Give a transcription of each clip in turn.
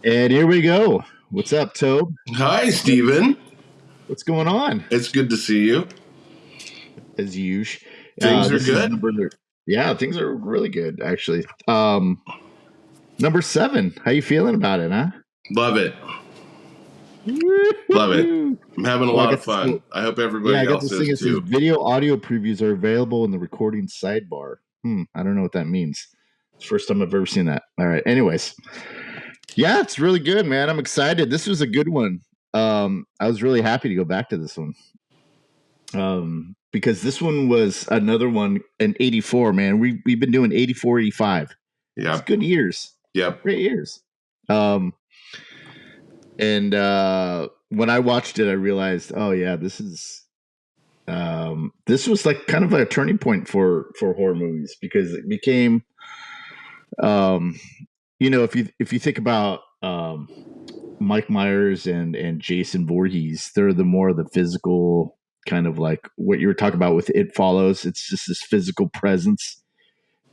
And here we go. What's up, Tobe? Hi, Steven. What's going on? It's good to see you. As usual. Things are This is good. number. Yeah, things are really good actually. Number 7. How you feeling about it, huh? Love it. Love it. Woo-hoo-hoo. I'm having a Well, lot of fun. I hope I everybody got else this thing is that says too. video audio previews are available in the recording sidebar. I don't know what that means. It's the first time I've ever seen that. All right. Anyways. Yeah, it's really good, man. I'm excited. This was a good one. I was really happy to go back to this one. Because this one was another one in 84, man. We've been doing 84, 85. Yeah. It's good years. Yep. Great years. And when I watched it, I realized, oh yeah, this was like kind of a turning point for horror movies, because it became if you think about Mike Myers and Jason Voorhees, they're the more of the physical, kind of like what you were talking about with It Follows. It's just this physical presence.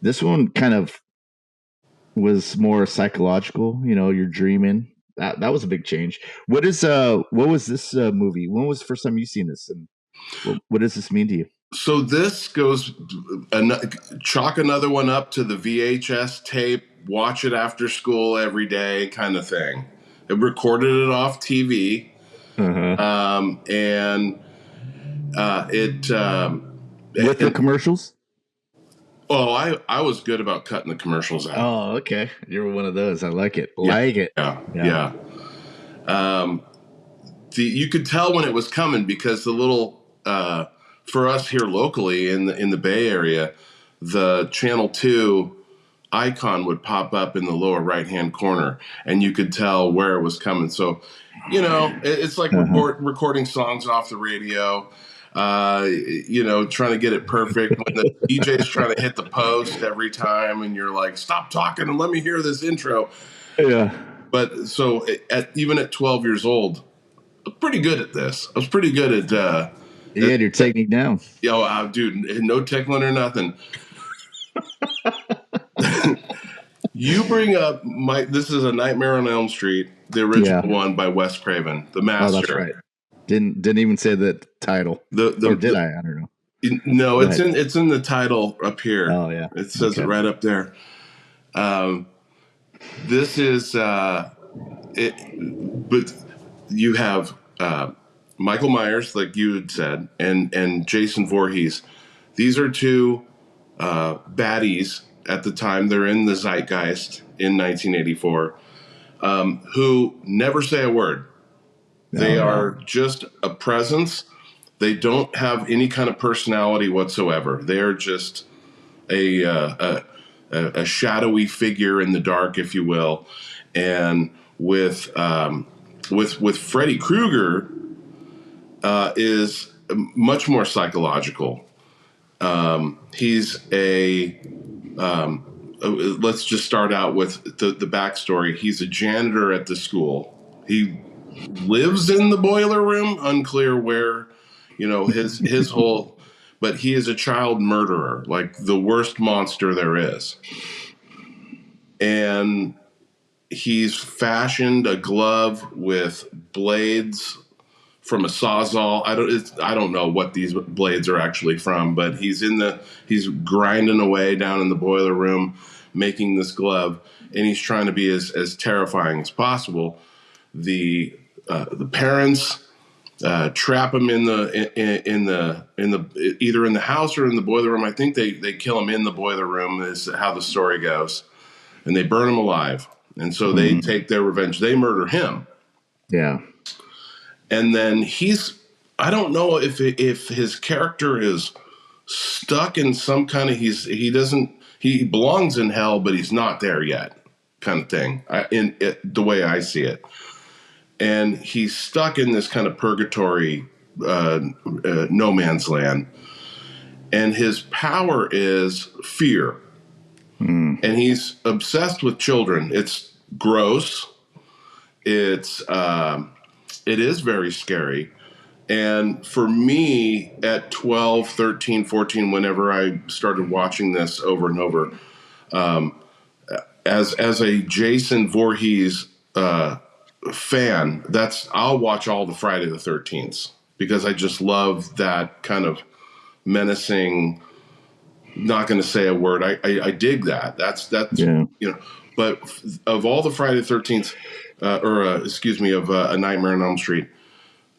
This one kind of was more psychological. You're dreaming. That was a big change. What was this movie? When was the first time you seen this, and what does this mean to you? So this goes, chalk another one up to the VHS tape, watch it after school every day kind of thing. It recorded it off TV. And with the commercials. Oh, I was good about cutting the commercials out. Oh, okay. You're one of those. I like it. Yeah. You could tell when it was coming, because the little for us here locally in the Bay Area, the Channel 2 icon would pop up in the lower right-hand corner, and you could tell where it was coming. So, it's like recording songs off the radio, trying to get it perfect when the DJ's trying to hit the post every time, and you're like, stop talking and let me hear this intro. Yeah. But so even at 12 years old, I was pretty good at this. I was pretty good at you had your technique down. Dude, no tickling or nothing. You bring up this is A Nightmare on Elm Street, the original one by Wes Craven, the master. Oh, that's right. Didn't even say the title. Or did I? I don't know. No, it's in the title up here. Oh yeah, it says it right up there. This is but you have Michael Myers, like you had said, and Jason Voorhees. These are two baddies at the time. They're in the zeitgeist in 1984, who never say a word. They are just a presence. They don't have any kind of personality whatsoever. They are just a shadowy figure in the dark, if you will. And with Freddy Kruger is much more psychological. He's let's just start out with the backstory. He's a janitor at the school. He lives in the boiler room, unclear where, his whole, but he is a child murderer, like the worst monster there is. And he's fashioned a glove with blades from a Sawzall. I don't know what these blades are actually from, but he's grinding away down in the boiler room, making this glove, and he's trying to be as terrifying as possible. The parents trap him in the either in the house or in the boiler room. I think they kill him in the boiler room, is how the story goes, and they burn him alive. And so they take their revenge. They murder him. Yeah. And then I don't know if his character is stuck in some kind of, he belongs in hell, but he's not there yet kind of thing, the way I see it. And he's stuck in this kind of purgatory, no man's land. And his power is fear. And he's obsessed with children. It's gross. It is very scary. And for me, at 12, 13, 14, whenever I started watching this over and over, as a Jason Voorhees fan, I'll watch all the Friday the 13th because I just love that kind of menacing. Not going to say a word. I dig that. That's Yeah. But of all the Friday the 13th, excuse me, of A Nightmare on Elm Street,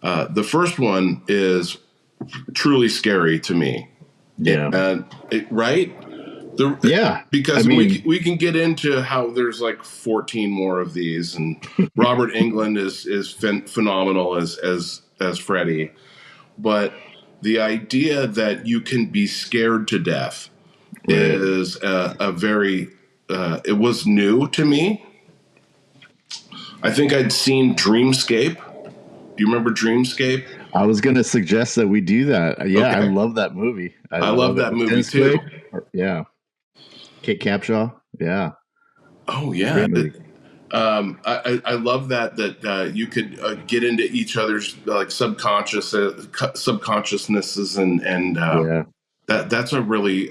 the first one is truly scary to me. Yeah. And right? Yeah. Because I mean, we can get into how there's like 14 more of these, and Robert Englund is phenomenal as Freddy, but the idea that you can be scared to death right. is a very it was new to me. I think I'd seen Dreamscape. Do you remember Dreamscape? I was going to suggest that we do that. Yeah, I Okay, love that movie. I I love love it that with movie Dennis too. Quaid. Yeah, Kate Capshaw. Yeah, Oh yeah, great movie. I love that you could get into each other's like subconsciousnesses, and Yeah, that's a really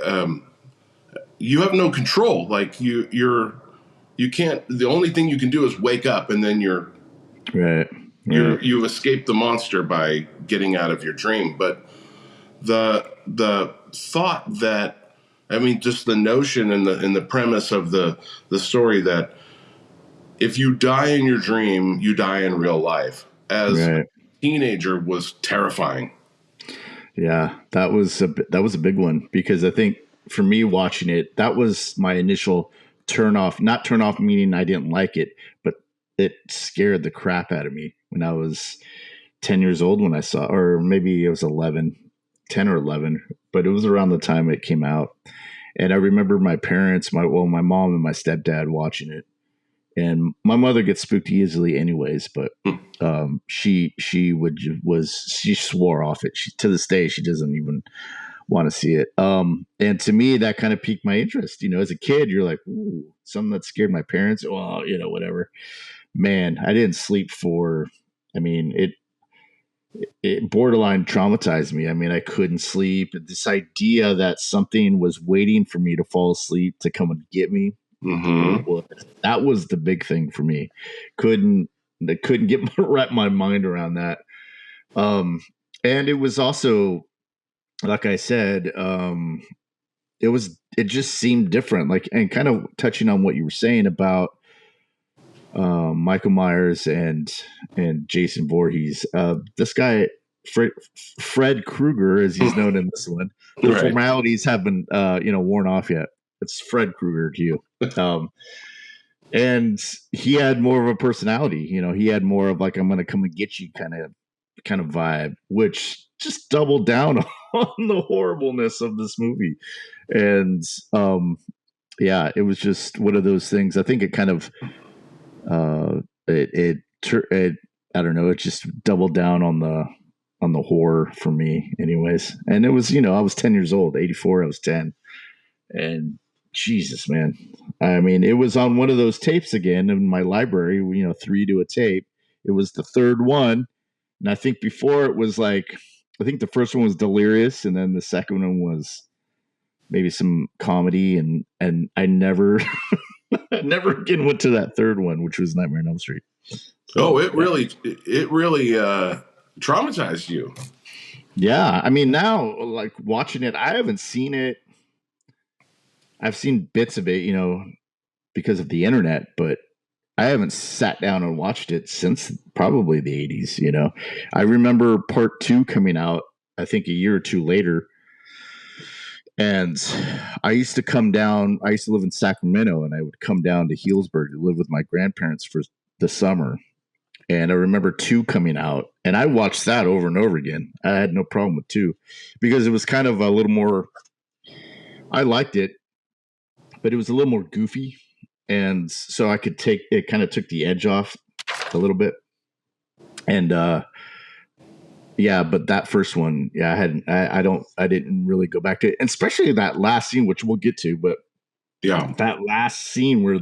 you have no control. Like you can't. The only thing you can do is wake up, and then right, right, you escape the monster by getting out of your dream. But the thought that, I mean, just the notion and the premise of the story that if you die in your dream, you die in real life. As a right. teenager, was terrifying. Yeah, that was a big one because I think for me watching it, that was my initial turn off. Not turn off meaning I didn't like it, but it scared the crap out of me when I was 10 years old when I saw, or maybe it was 11, 10 or 11, but it was around the time it came out. And I remember my parents, my mom and my stepdad watching it. And my mother gets spooked easily anyways, but she swore off it. She, to this day, she doesn't even want to see it. And to me, that kind of piqued my interest. You know, as a kid, you're like, ooh, something that scared my parents. Well, you know, whatever. Man, I didn't sleep for. I mean, it borderline traumatized me. I mean, I couldn't sleep. This idea that something was waiting for me to fall asleep to come and get me, Mm-hmm. that was the big thing for me. Couldn't I couldn't get wrap my mind around that. Um, and it was also, like I said, it just seemed different. Like, and kind of touching on what you were saying about Michael Myers and Jason Voorhees. This guy, Fred Kruger, as he's known in this one, the Right. formalities haven't worn off yet. It's Fred Kruger to you. And he had more of a personality. You know, he had more of like I'm going to come and get you kind of vibe, which just doubled down on the horribleness of this movie. And yeah, it was just one of those things. I think it kind of uh, it I don't know. It just doubled down on the horror for me, anyways. And it was, I was 10 years old, 84. I was 10, and Jesus, man. I mean, it was on one of those tapes again in my library. Three to a tape. It was the third one, and I think before it was like, I think the first one was Delirious, and then the second one was maybe some comedy, and I never never again went to that third one, which was Nightmare on Elm Street. So, Oh, yeah. it really traumatized you. Yeah, I mean, now like watching it, I haven't seen it. I've seen bits of it, because of the internet, but I haven't sat down and watched it since probably the 80s. I remember part two coming out, I think a year or two later. And I used to live in Sacramento, and I would come down to Healdsburg to live with my grandparents for the summer. And I remember two coming out, and I watched that over and over again. I had no problem with two because it was kind of a little more, I liked it, but it was a little more goofy. And so I could take it, kind of took the edge off a little bit. And yeah, but that first one, yeah, I didn't really go back to it, and especially that last scene, which we'll get to. But Yeah. that last scene where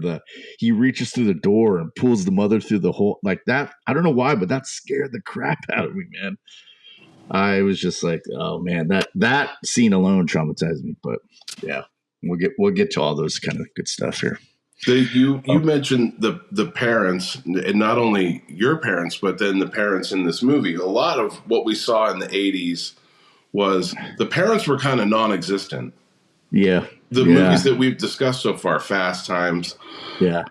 he reaches through the door and pulls the mother through the hole, like that, I don't know why, but that scared the crap out of me, man. I was just like, oh man, that scene alone traumatized me. But yeah, we'll get to all those kind of good stuff here. You mentioned the parents, and not only your parents, but then the parents in this movie. A lot of what we saw in the 80s was the parents were kind of non-existent. Yeah. The movies that we've discussed so far, Fast Times, Yeah.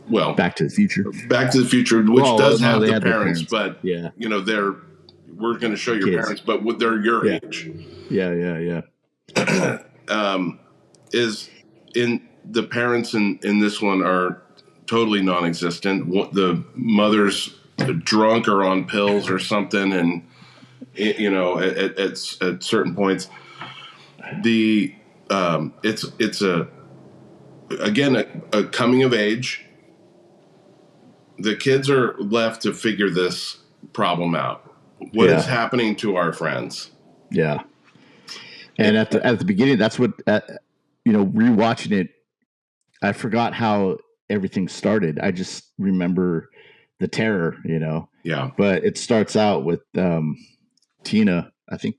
Well, Back to the Future. Back to the Future, which does have the parents, but yeah, we're going to show your kids. parents, but they're your age. Yeah. Is in the parents in this one are totally non-existent. The mother's drunk or on pills or something, and at certain points, it's a coming of age. The kids are left to figure this problem out. What is happening to our friends? Yeah. And at the beginning, that's what rewatching it, I forgot how everything started. I just remember the terror, Yeah. But it starts out with Tina. I think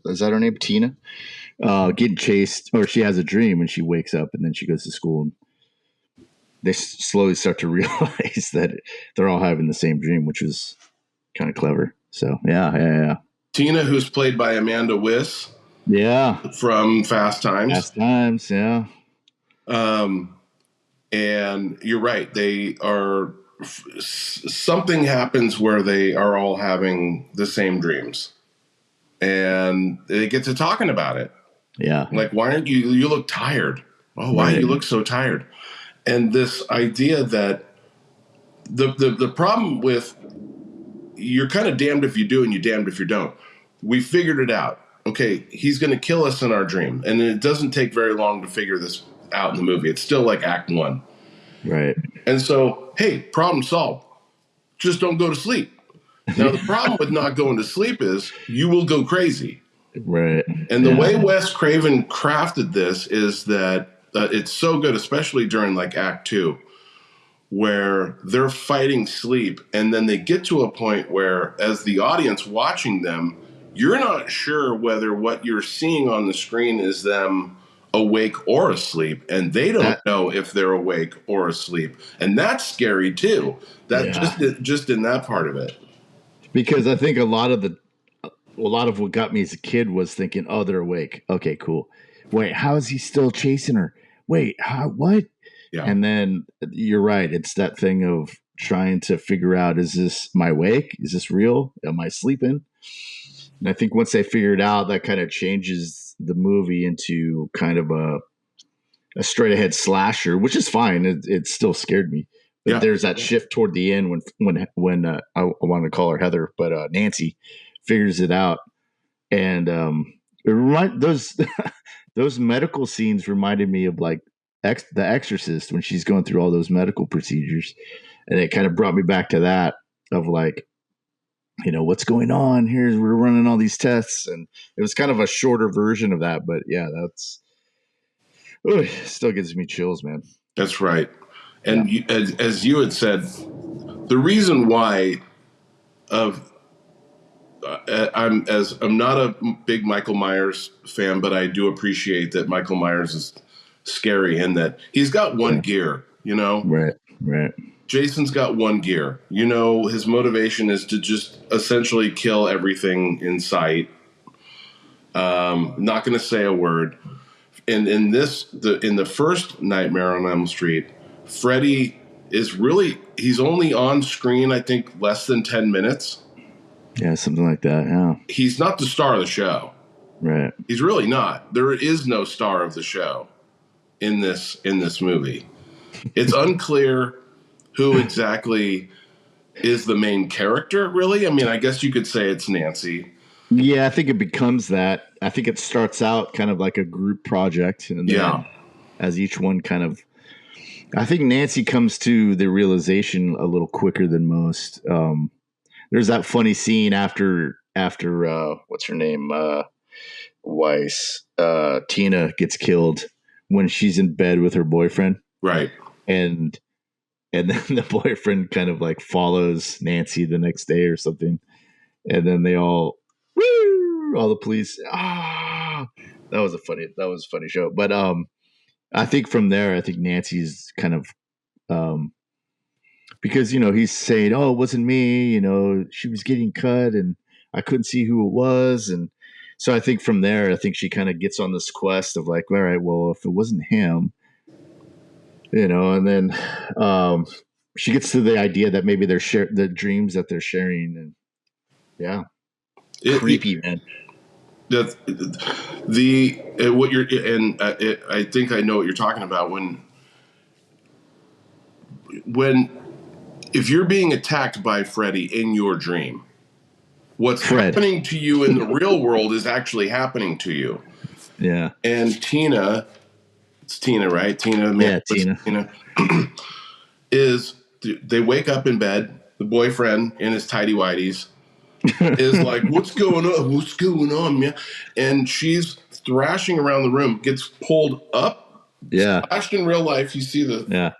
is that her name, Tina? Getting chased, or she has a dream and she wakes up and then she goes to school and they slowly start to realize that they're all having the same dream, which was kind of clever. So yeah. Tina, who's played by Amanda Wyss. Yeah. From Fast Times. Fast Times, yeah. And you're right. They are something happens where they are all having the same dreams, and they get to talking about it. Yeah. Like, why aren't you? You look tired. Oh, why you look so tired? And this idea that the problem with you're kind of damned if you do and you're damned if you don't. We figured it out. Okay, he's going to kill us in our dream, and it doesn't take very long to figure this out in the movie. It's still like Act 1. Right. And so, hey, problem solved. Just don't go to sleep. Now, the problem with not going to sleep is you will go crazy. Right. And the way Wes Craven crafted this is that it's so good, especially during like Act 2, where they're fighting sleep. And then they get to a point where, as the audience watching them, you're not sure whether what you're seeing on the screen is them awake or asleep, and they don't know if they're awake or asleep, and that's scary too. Just in that part of it, because I think a lot of what got me as a kid was thinking, oh, they're awake. Okay, cool. Wait, how is he still chasing her? Wait, what? Yeah. And then you're right. It's that thing of trying to figure out: is this my wake? Is this real? Am I sleeping? And I think once they figure it out, that kind of changes the movie into kind of a straight ahead slasher, which is fine. It still scared me. But there's that shift toward the end when I want to call her Heather, but Nancy figures it out, and those those medical scenes reminded me of like The Exorcist when she's going through all those medical procedures, and it kind of brought me back to that of like, what's going on here? We're running all these tests, and it was kind of a shorter version of that. But yeah, that's still gives me chills, man. That's right. And as you had said, the reason why I'm not a big Michael Myers fan, but I do appreciate that Michael Myers is scary and that he's got one gear, Right. Jason's got one gear. His motivation is to just essentially kill everything in sight. Not going to say a word. And in the first Nightmare on Elm Street, Freddy is he's only on screen, I think, less than 10 minutes. Yeah, something like that, yeah. He's not the star of the show. Right. He's really not. There is no star of the show in this movie. It's unclear who exactly is the main character, really. I mean, I guess you could say it's Nancy. Yeah, I think it becomes that. I think it starts out kind of like a group project. And then as each one kind of... I think Nancy comes to the realization a little quicker than most. There's that funny scene after what's her name? Weiss. Tina gets killed when she's in bed with her boyfriend. Right. And then the boyfriend kind of like follows Nancy the next day or something. And then they all the police. That was a funny show. But I think from there, I think Nancy's kind of um, because he's saying, "Oh, it wasn't me." She was getting cut, and I couldn't see who it was, and so I think from there, I think she kind of gets on this quest of like, all right, well, if it wasn't him, and then she gets to the idea that maybe they're the dreams that they're sharing, and yeah, creepy, man. That the what you're and I think I know what you're talking about when if you're being attacked by Freddy in your dream, what's Fred. happening to you in the real world is actually happening to you. Yeah. And Tina, it's Tina, right? Tina, man, Yeah, Tina. is they wake up in bed. The boyfriend in his tidy whities is like, "What's going on? What's going on, man?" And she's thrashing around the room, gets pulled up, Yeah. splashed in real life. You see the. Yeah.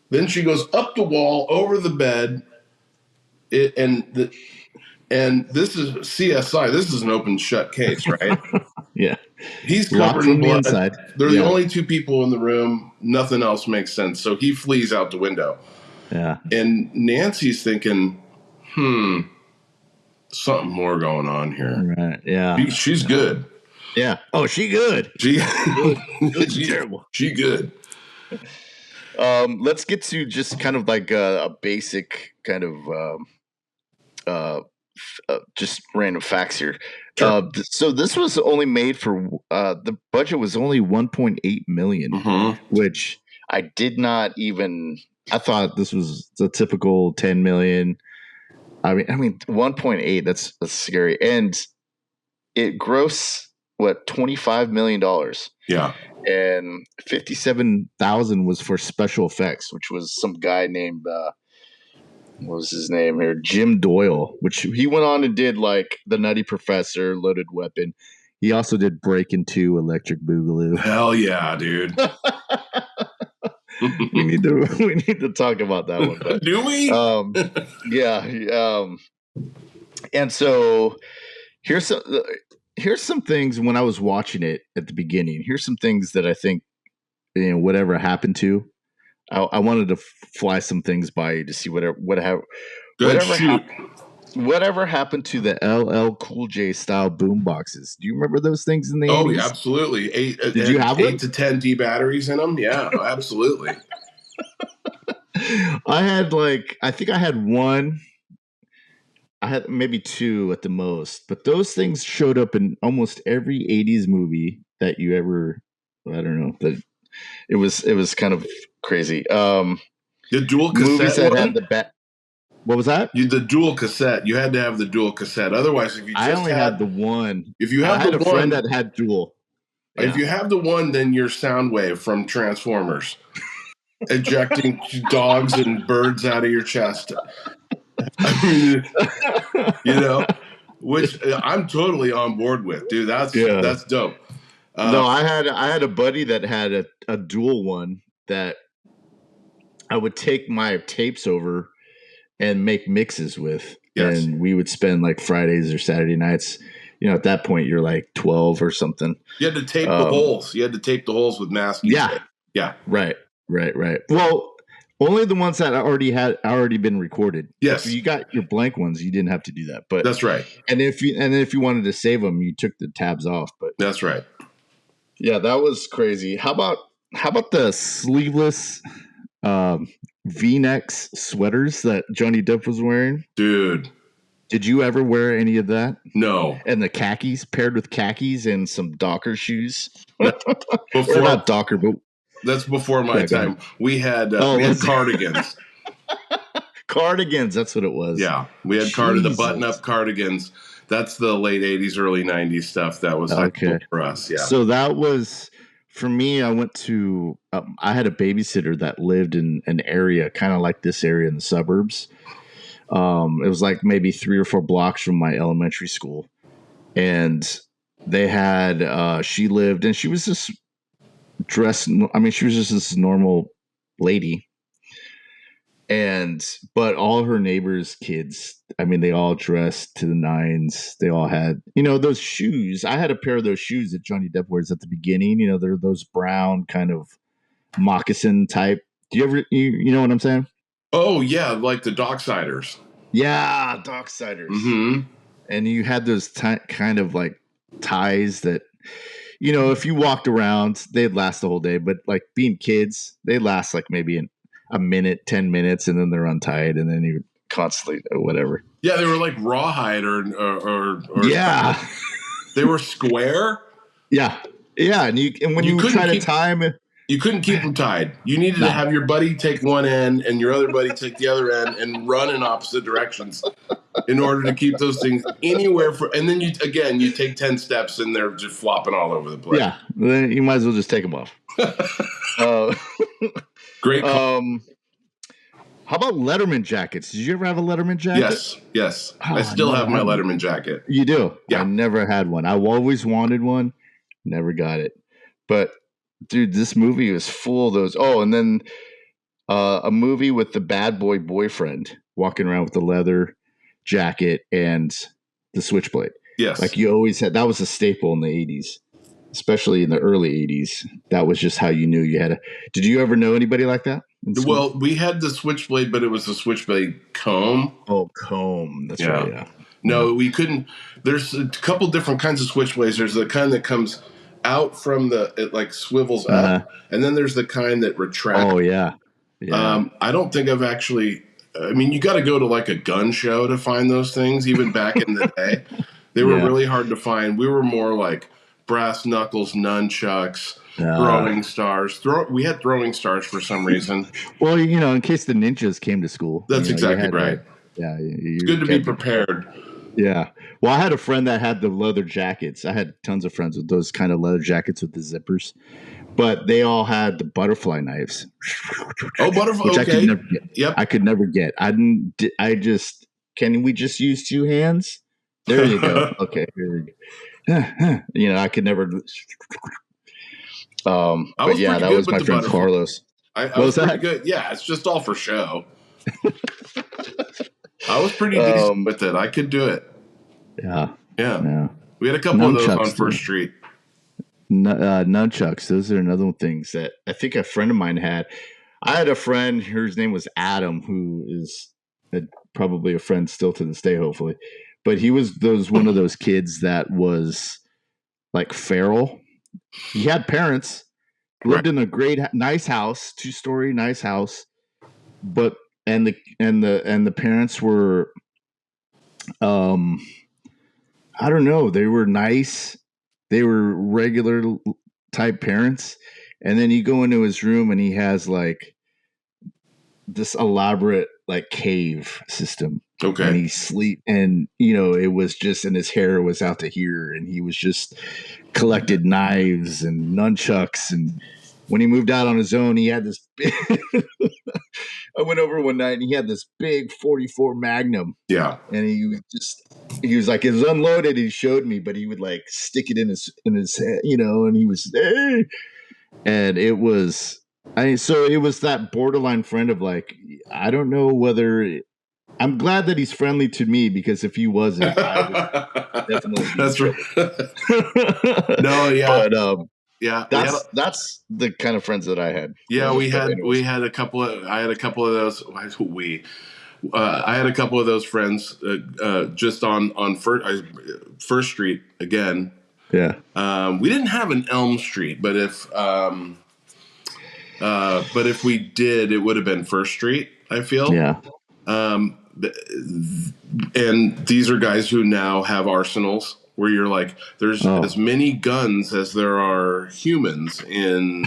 Then she goes up the wall, over the bed, and this is CSI. This is an open shut case, right? Yeah. He's Locked covered in from the blood. inside. They're the Yeah. only two people in the room. Nothing else makes sense. So he flees out the window. Yeah. And Nancy's thinking, something more going on here. Right. Yeah. She's good. Yeah. Oh, she good. She She's terrible. She good. Let's get to just kind of like a basic kind of just random facts here. Sure. So this was only made for the budget was only 1.8 million, which I did not even. I thought this was the typical 10 million. I mean 1.8. That's scary, and it grossed what $25 million. Yeah. And 57,000 was for special effects, which was some guy named what was his name here? Jim Doyle, which he went on and did like The Nutty Professor, Loaded Weapon. He also did Breakin' 2, Electric Boogaloo. Hell yeah, dude. we need to talk about that one. But, do we? Yeah. And so here's some things when I was watching it at the beginning. Here's some things that I think whatever happened to. I wanted to fly some things by you to see whatever happened to the LL Cool J style boom boxes. Do you remember those things in the 80s? Oh, yeah, absolutely. Did you have 8 to 10 D batteries in them? Yeah, absolutely. I think I had one. I had maybe two at the most, but those things showed up in almost every 80s movie that you ever. I don't know that it was kind of crazy. The dual cassette movies that one? had the What was that? The dual cassette. You had to have the dual cassette. Otherwise, if you just I only had the one. If you have I had the a friend that had dual. Yeah. If you have the one, then you're Soundwave from Transformers, ejecting dogs and birds out of your chest. I mean, which I'm totally on board with, dude. That's dope. No, I had a buddy that had a dual one that I would take my tapes over and make mixes with. Yes. And we would spend like Fridays or Saturday nights. At that point you're like 12 or something. You had to tape the holes. You had to tape the holes with masking. Yeah. Yeah. Right. Well, only the ones that already been recorded. Yes. If you got your blank ones, you didn't have to do that. But that's right. And if you wanted to save them, you took the tabs off. But that's right. Yeah, that was crazy. How about the sleeveless V-necks sweaters that Johnny Depp was wearing? Dude. Did you ever wear any of that? No. And the khakis, paired with khakis and some Docker shoes? Before, or not Docker, but... That's before my time. We had cardigans. Cardigans, that's what it was. Yeah, we had the button-up cardigans. That's the late 80s, early 90s stuff that was okay for us, yeah. So that was... For me, I went to... I had a babysitter that lived in an area, kind of like this area in the suburbs. It was like maybe 3 or 4 blocks from my elementary school. And they had... she lived... And she was just dressed... I mean, she was just this normal lady. But all her neighbors' kids, I mean, they all dressed to the nines. They all had, those shoes. I had a pair of those shoes that Johnny Depp wears at the beginning. They're those brown kind of moccasin type. Do you ever, you know what I'm saying? Oh yeah, like the Docksiders. Yeah, Docksiders. Mm-hmm. And you had those kind of like ties that, if you walked around, they'd last the whole day. But like being kids, they last like maybe a minute, 10 minutes, and then they're untied, and then you constantly whatever. Yeah, they were like rawhide or yeah, they were square. Yeah, and when you try to time it, you couldn't keep them tied. You needed to have your buddy take one end and your other buddy take the other end and run in opposite directions in order to keep those things anywhere. And then you take 10 steps and they're just flopping all over the place. Yeah, then you might as well just take them off. Great. How about Letterman jackets? Did you ever have a Letterman jacket? Yes. I still have my Letterman jacket. You do? Yeah. I never had one. I always wanted one. Never got it. But dude, this movie was full of those. Oh, and then a movie with the bad boy boyfriend walking around with the leather jacket and the switchblade. Yes. Like you always had. That was a staple in the 80s, especially in the early 80s. That was just how you knew you had a. Did you ever know anybody like that? Well, we had the switchblade, but it was the switchblade comb. Oh, comb. That's right. Yeah. No, we couldn't. There's a couple different kinds of switchblades. There's the kind that comes out from it like swivels up, and then there's the kind that retracts. Oh yeah. I don't think I've actually. I mean, you got to go to like a gun show to find those things. Even back in the day, they were really hard to find. We were more like brass knuckles, nunchucks, throwing stars. We had throwing stars for some reason. Well, in case the ninjas came to school. That's exactly right. It's good to be prepared. Yeah. Well, I had a friend that had the leather jackets. I had tons of friends with those kind of leather jackets with the zippers, but they all had the butterfly knives. Oh, butterfly! Which okay. I could never get. Yep. I could never get. Can we just use two hands? There you go. Okay. Here we go. I could never. But yeah, that was my friend Carlos. I was pretty good. Yeah, it's just all for show. I was pretty decent with it. I could do it. Yeah. We had a couple of those on First Street. Nunchucks. Those are another things that I think a friend of mine had. I had a friend whose name was Adam, who is probably a friend still to this day, hopefully. But he was one of those kids that was like feral. He had parents, lived in a nice house, 2-story nice house, but and the parents were, I don't know, they were nice, they were regular type parents, and then you go into his room and he has like this elaborate like cave system. Okay. And he sleep, and it was just, and his hair was out to here, and he was just collected knives and nunchucks. And when he moved out on his own, he had this big I went over one night and he had this big 44 Magnum. Yeah. And he was like, it was unloaded. He showed me, but he would like stick it in his head, and he was there. And it was, so it was that borderline friend of like, I don't know whether, I'm glad that he's friendly to me, because if he wasn't, I would definitely. That's right. No, yeah. But, yeah, that's the kind of friends that I had. Yeah, I had a couple of those. I had a couple of those friends just on First Street again. Yeah. We didn't have an Elm Street, but if we did, it would have been First Street, I feel. Yeah. And these are guys who now have arsenals where you're like, there's as many guns as there are humans in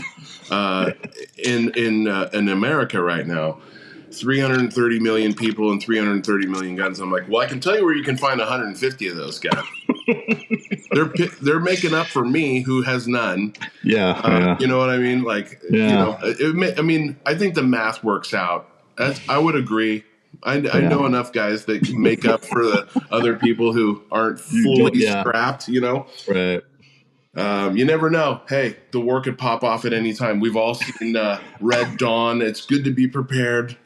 America right now. 330 million people and 330 million guns. I'm like, well, I can tell you where you can find 150 of those guys. They're making up for me, who has none. Yeah, You know what I mean? Like, I think the math works out. I would agree. I know enough guys that can make up for the other people who aren't fully strapped. Right. You never know. Hey, the war could pop off at any time. We've all seen Red Dawn. It's good to be prepared.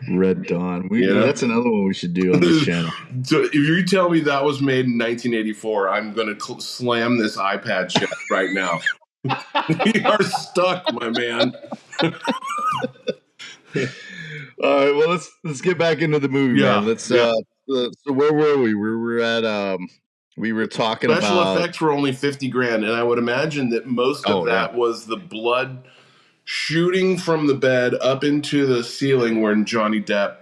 Red Dawn. You know? That's another one we should do on this channel. So if you tell me that was made in 1984, I'm going to slam this iPad shut right now. We are stuck, my man. All right, well let's get back into the movie, man. Let's so where were we? We were at we were talking special about effects were only $50,000, and I would imagine that most of that was the blood shooting from the bed up into the ceiling when Johnny Depp,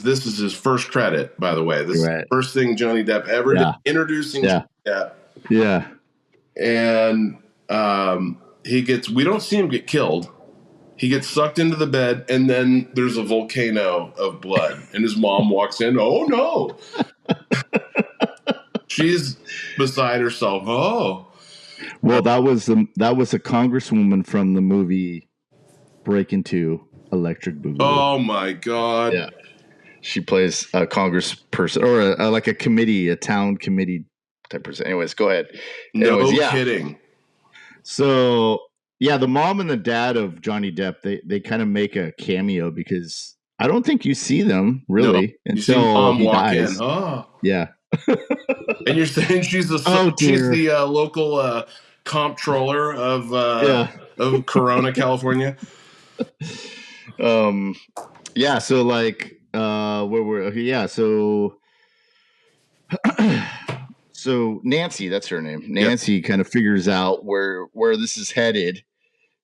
this is his first credit, by the way. This is the first thing Johnny Depp ever did, introducing Johnny Depp. Yeah. And we don't see him get killed. He gets sucked into the bed, and then there's a volcano of blood, and his mom walks in. Oh no! She's beside herself. Oh, well, that was a congresswoman from the movie Breaking 2, Electric Boogaloo. Oh my God! Yeah, she plays a congressperson or like a town committee type person. Anyways, go ahead. No kidding. So. Yeah, the mom and the dad of Johnny Depp, they kind of make a cameo because I don't think you see them really until he dies. Oh. Yeah. And you're saying she's the local comptroller of Corona, California? Yeah, so like where were so Nancy, that's her name. Nancy kind of figures out where this is headed.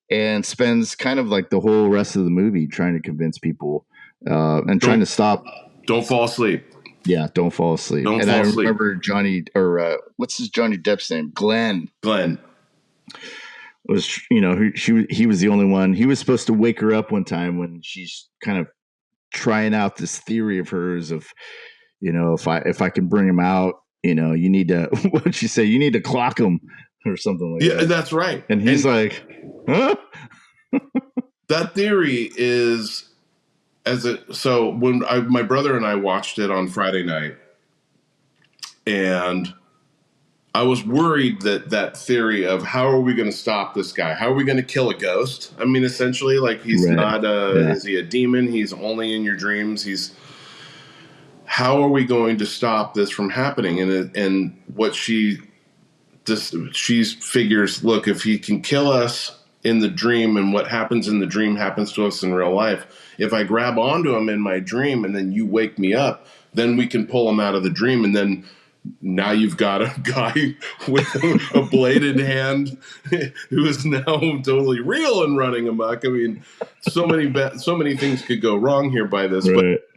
And spends kind of like the whole rest of the movie trying to convince people and trying to stop. Don't fall asleep. Yeah, don't fall asleep. I remember Johnny, or what's his Johnny Depp's name? Glenn was, he was the only one. He was supposed to wake her up one time when she's kind of trying out this theory of hers of, if I can bring him out, you need to. What did she say? You need to clock him. Or something like that. Yeah, that's right. And he's like, huh? That theory is so when my brother and I watched it on Friday night, and I was worried that theory of how are we going to stop this guy? How are we going to kill a ghost? I mean, essentially, like he's not is he a demon? He's only in your dreams. How are we going to stop this from happening? And what she figures, look, if he can kill us in the dream and what happens in the dream happens to us in real life, if I grab onto him in my dream and then you wake me up, then we can pull him out of the dream. And then now you've got a guy with a bladed hand who is now totally real and running amok. I mean, so many things could go wrong here by this. Right. But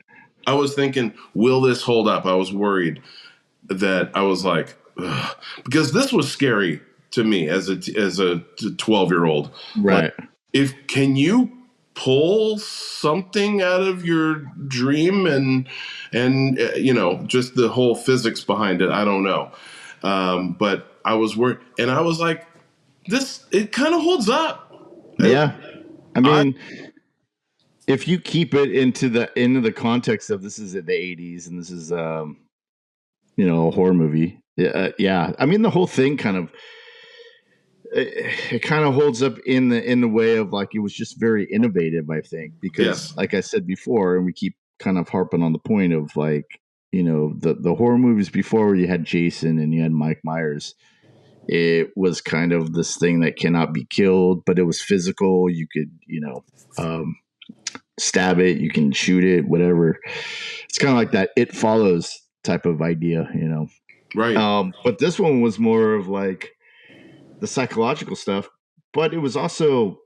I was thinking, will this hold up? I was worried that I was like, ugh, because this was scary to me as a 12-year-old. Right. Like, can you pull something out of your dream and just the whole physics behind it? I don't know. But I was worried, and I was like, it kind of holds up. Yeah. I mean, if you keep it into the context of this is in the 80s and this is a horror movie. Yeah. I mean, the whole thing kind of holds up in the way of like, it was just very innovative, I think, because like I said before, and we keep kind of harping on the point of like, the horror movies before where you had Jason and you had Mike Myers, it was kind of this thing that cannot be killed, but it was physical. You could, stab it, you can shoot it, whatever. It's kind of like that It Follows type of idea, Right. But this one was more of like the psychological stuff, but it was also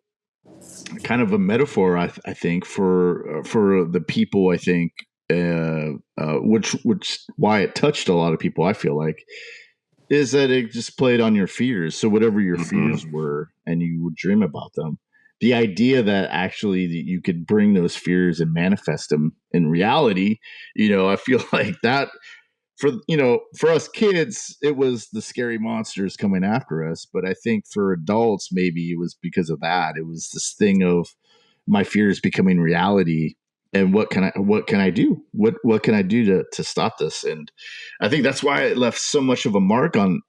kind of a metaphor, I think, for the people. I think, which why it touched a lot of people. I feel like is that it just played on your fears. So whatever your fears were, and you would dream about them. The idea that actually that you could bring those fears and manifest them in reality, I feel like that. For us kids, it was the scary monsters coming after us. But I think for adults, maybe it was because of that. It was this thing of my fears becoming reality what can I do? What can I do to stop this? And I think that's why it left so much of a mark on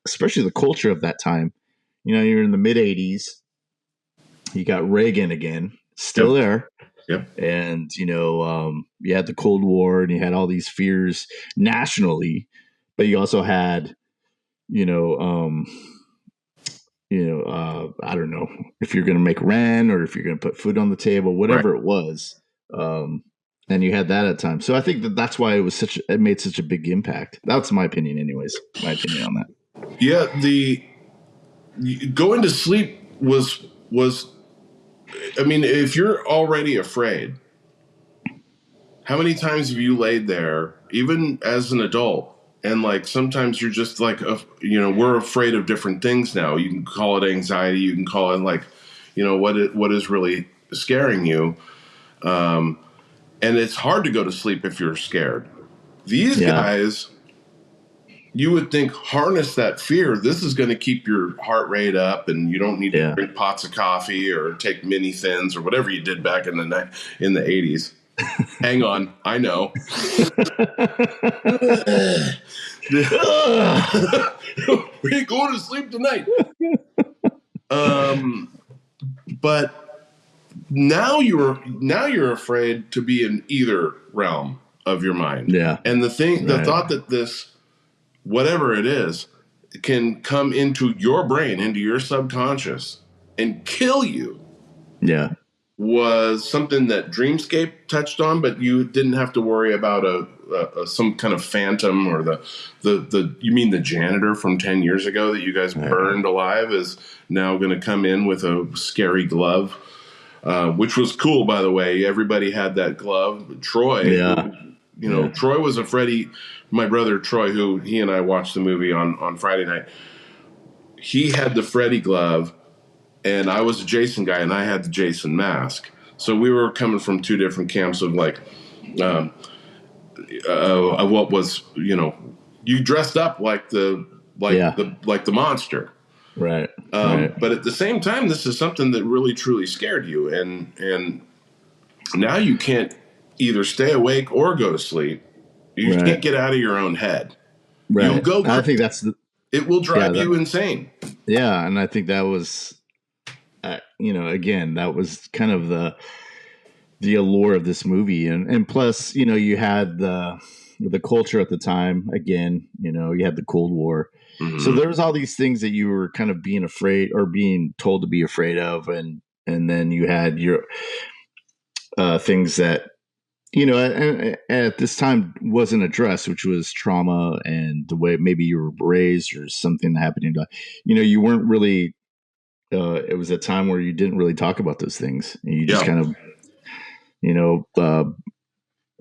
especially the culture of that time. You're in the mid '80s. You got Reagan again, still Yep. there. Yep. And you had the Cold War, and you had all these fears nationally, but you also had, I don't know if you're going to make rent or if you're going to put food on the table, Right. whatever it was. And you had that at times. So I think that's why it made such a big impact. That's my opinion, anyways. My opinion on that. Yeah. The going to sleep was. I mean, if you're already afraid, how many times have you laid there, even as an adult, and like sometimes you're just like, we're afraid of different things now. You can call it anxiety. You can call it like, what is really scaring you. And it's hard to go to sleep if you're scared. These guys, you would think, harness that fear. This is going to keep your heart rate up, and you don't need to drink pots of coffee or take mini thins or whatever you did back in the 80s. Hang on, I know. We ain't going to sleep tonight. But now you're afraid to be in either realm of your mind. Yeah. And the thought that this, whatever it is, can come into your brain, into your subconscious, and kill you. Yeah. Was something that Dreamscape touched on, but you didn't have to worry about some kind of phantom or you mean the janitor from 10 years ago that you guys burned alive is now going to come in with a scary glove, which was cool, by the way. Everybody had that glove. Troy, Troy was a Freddy. My brother Troy, who he and I watched the movie on Friday night. He had the Freddy glove. And I was a Jason guy, and I had the Jason mask. So we were coming from two different camps of like, what was, you dressed up like the monster, right? But at the same time, this is something that really truly scared you, and now you can't either stay awake or go to sleep. You can't get out of your own head. Right. You'll go. I think it will drive you insane. Yeah, and I think that was. Again, that was kind of the allure of this movie, and plus, you had the culture at the time. Again, you had the Cold War, so there was all these things that you were kind of being afraid or being told to be afraid of, and then you had your things that at this time wasn't addressed, which was trauma and the way maybe you were raised or something that happened in your life. You weren't really. It was a time where you didn't really talk about those things. And you just kind of,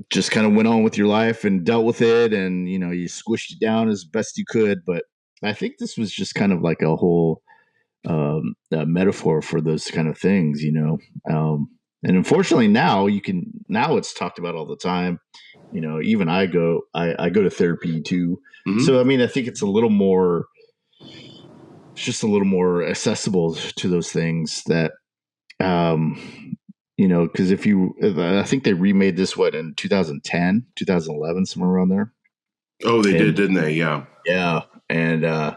just kind of went on with your life and dealt with it. And, you squished it down as best you could. But I think this was just kind of like a whole metaphor for those kind of things, and unfortunately now it's talked about all the time. Even I go to therapy too. So, I mean, I think it's just a little more accessible to those things that, because I think they remade this, in 2010, 2011, somewhere around there. Oh, they did, didn't they? Yeah. Yeah. And, I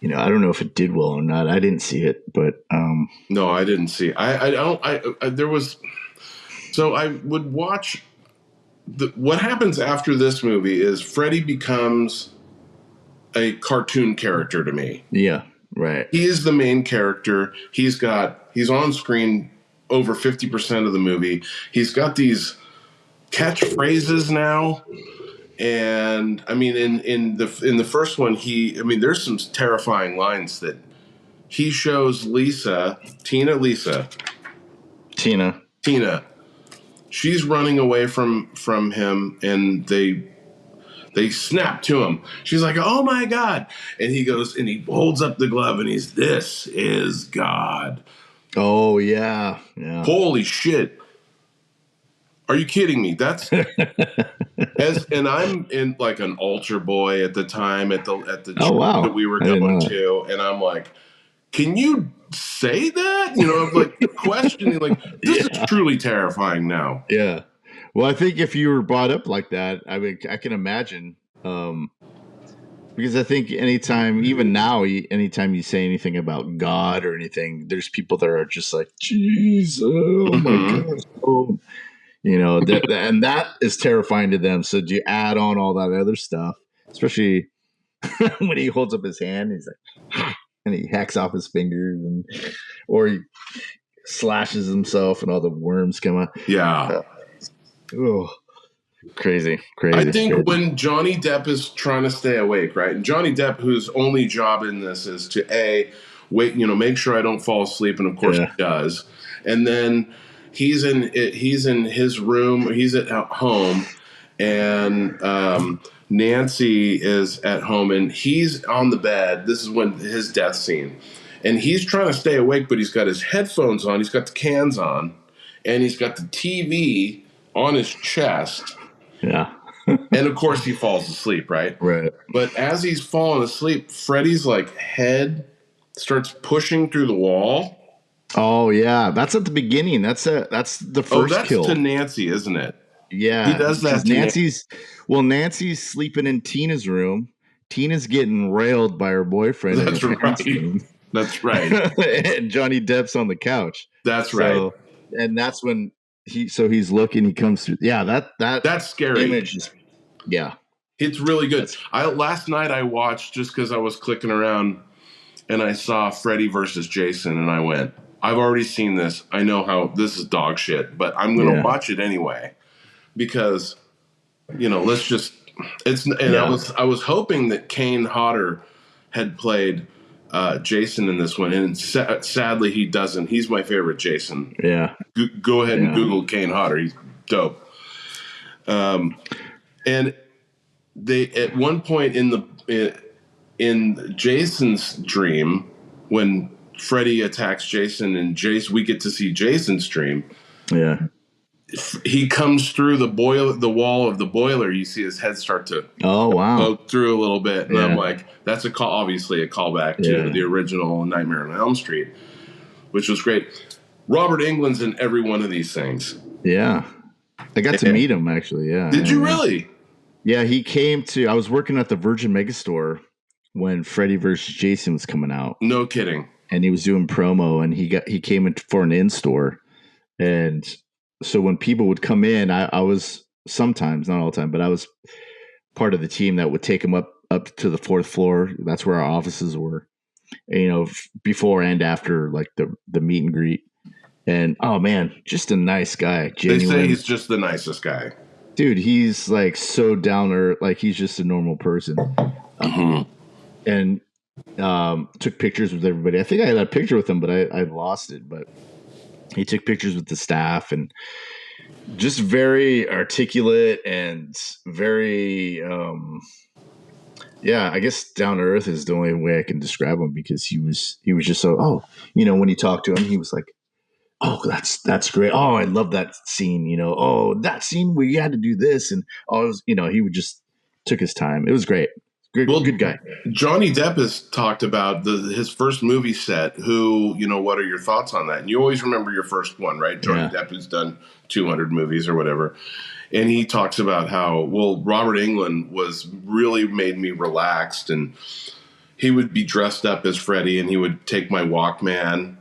don't know if it did well or not. I didn't see it, but, no, I didn't see it. There was, so I would watch what happens after this movie is Freddy becomes a cartoon character to me. Yeah, right. He is the main character. He's on screen over 50% of the movie. He's got these catchphrases now. And I mean, in the first one, there's some terrifying lines that he shows Tina. She's running away from him, and they snap to him. She's like, "Oh my God!" And he goes and he holds up the glove, and "This is God." Oh yeah. Holy shit! Are you kidding me? That's and I'm in like an altar boy at the time at the oh wow that we were going to, and I'm like, can you say that? You know, like questioning, like, this is truly terrifying now. Yeah. Well, I think if you were brought up like that, I mean, I can imagine. Because I think anytime, even now, anytime you say anything about God or anything, there's people that are just like, "Jeez, oh my gosh," oh, and that is terrifying to them. So do you add on all that other stuff, especially when he holds up his hand, he's like, and he hacks off his fingers, or he slashes himself, and all the worms come out. Yeah. Oh, crazy. I think when Johnny Depp is trying to stay awake, right? And Johnny Depp, whose only job in this is to wait, make sure I don't fall asleep, and of course he does. And then he's in his room, he's at home, and Nancy is at home, and he's on the bed. This is when his death scene, and he's trying to stay awake, but he's got his headphones on, he's got the cans on, and he's got the TV on his chest. Yeah. And of course he falls asleep, right? Right. But as he's falling asleep, Freddy's like head starts pushing through the wall. Oh yeah, that's at the beginning. That's the first kill. To Nancy, isn't it? Yeah, he does that. Nancy's sleeping in Tina's room. Tina's getting railed by her boyfriend. That's right. That's right. And Johnny Depp's on the couch. That's right. And that's when he's looking. He comes through. Yeah, that's scary. Image is, yeah, it's really good. Last night I watched, just because I was clicking around, and I saw Freddy versus Jason, and I went, I've already seen this. I know how this is dog shit, but I'm going to watch it anyway, because let's just. I was hoping that Kane Hodder had played Jason in this one, and sadly he doesn't. He's my favorite Jason. Yeah. Go ahead and Google Kane Hodder. He's dope. And they, at one point in Jason's dream, when Freddy attacks Jason, and we get to see Jason's dream. Yeah. He comes through the wall of the boiler. You see his head start to poke through a little bit, and I'm like, that's obviously a callback to the original Nightmare on Elm Street, which was great. Robert Englund's in every one of these things. Yeah, I got to meet him actually. Yeah, did you really? Yeah, he came to. I was working at the Virgin Megastore when Freddy vs. Jason was coming out. No kidding. And he was doing promo, and he came in for an in-store, and so when people would come in, I was sometimes, not all the time, but I was part of the team that would take them up to the fourth floor. That's where our offices were, and, before and after like the meet and greet. And oh man, just a nice guy. Genuine. They say he's just the nicest guy. Dude, he's like so down to earth, like he's just a normal person. And took pictures with everybody. I think I had a picture with him, but I lost it. But he took pictures with the staff, and just very articulate and very, I guess down to earth is the only way I can describe him, because he was just so, when you talk to him, he was like, oh, that's great. Oh, I love that scene, oh, that scene where you had to do this. And he would just took his time. It was great. Good guy. Johnny Depp has talked about his first movie set. What are your thoughts on that? And you always remember your first one, right? Johnny Depp has done 200 movies or whatever. And he talks about how, Robert Englund really made me relaxed. And he would be dressed up as Freddy, and he would take my Walkman,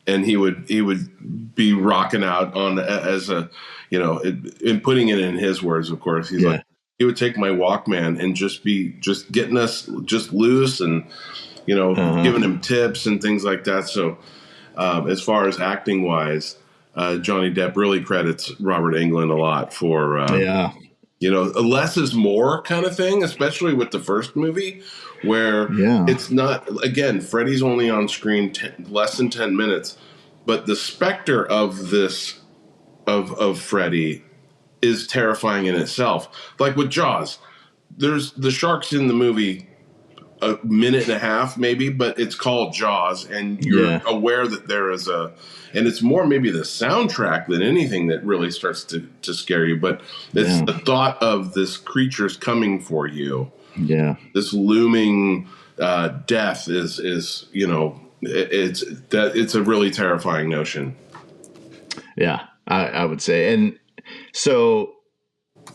and he would be rocking out on as a, and putting it in his words, of course. He's like, he would take my Walkman and just getting us just loose, and, giving him tips and things like that. So as far as acting wise, Johnny Depp really credits Robert Englund a lot for, less is more kind of thing, especially with the first movie, where it's not, again, Freddy's only on screen less than 10 minutes, but the specter of this, of Freddy is terrifying in itself. Like with Jaws, there's the sharks in the movie a minute and a half maybe, but it's called Jaws, and you're aware that there is and it's more maybe the soundtrack than anything that really starts to scare you, but it's the thought of this creature's coming for you. Yeah. This looming death is It's a really terrifying notion. Yeah, I would say. And so